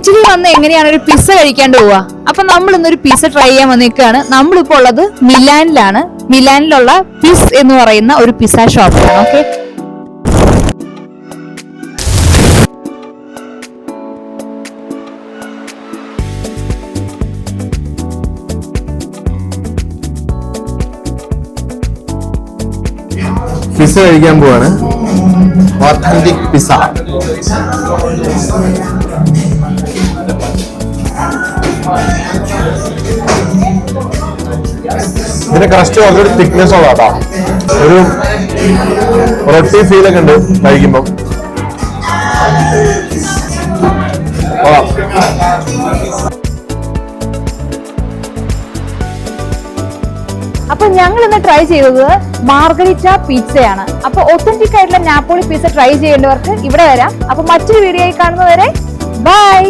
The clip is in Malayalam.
ഇറ്റലി വന്ന് എങ്ങനെയാണ് ഒരു പിസ്സ കഴിക്കാണ്ട് പോവാ. അപ്പൊ നമ്മൾ ഇന്നൊരു പിസ്സ ട്രൈ ചെയ്യാൻ വന്നിരിക്കുകയാണ്. നമ്മളിപ്പോ ഉള്ളത് മിലാനിലാണ്. മിലാനിലുള്ള പിസ് എന്ന് പറയുന്ന ഒരു പിസ്സ ഷോപ്പിലാണ്. ഓക്കെ, പിസ്സ കഴിക്കാൻ പോവാണ്. Authentic pizza. ഇതിന്റെ ക്രസ്റ്റ് വളരെ തിക്നെസ് ഉള്ളതാ. ഒരു റൊട്ടി ഫീലൊക്കെ ഉണ്ട് കഴിക്കുമ്പം. അപ്പൊ ഞങ്ങൾ ഇന്ന് ട്രൈ ചെയ്തത് മാർഗരിറ്റ പിസ്സയാണ്. അപ്പൊ ഒത്തന്റിക് ആയിട്ടുള്ള നാപ്പോളി പിസ്സ ട്രൈ ചെയ്യേണ്ടവർക്ക് ഇവിടെ വരാം. അപ്പൊ മറ്റൊരു വീഡിയോയിൽ കാണുന്നവരെ ബൈ.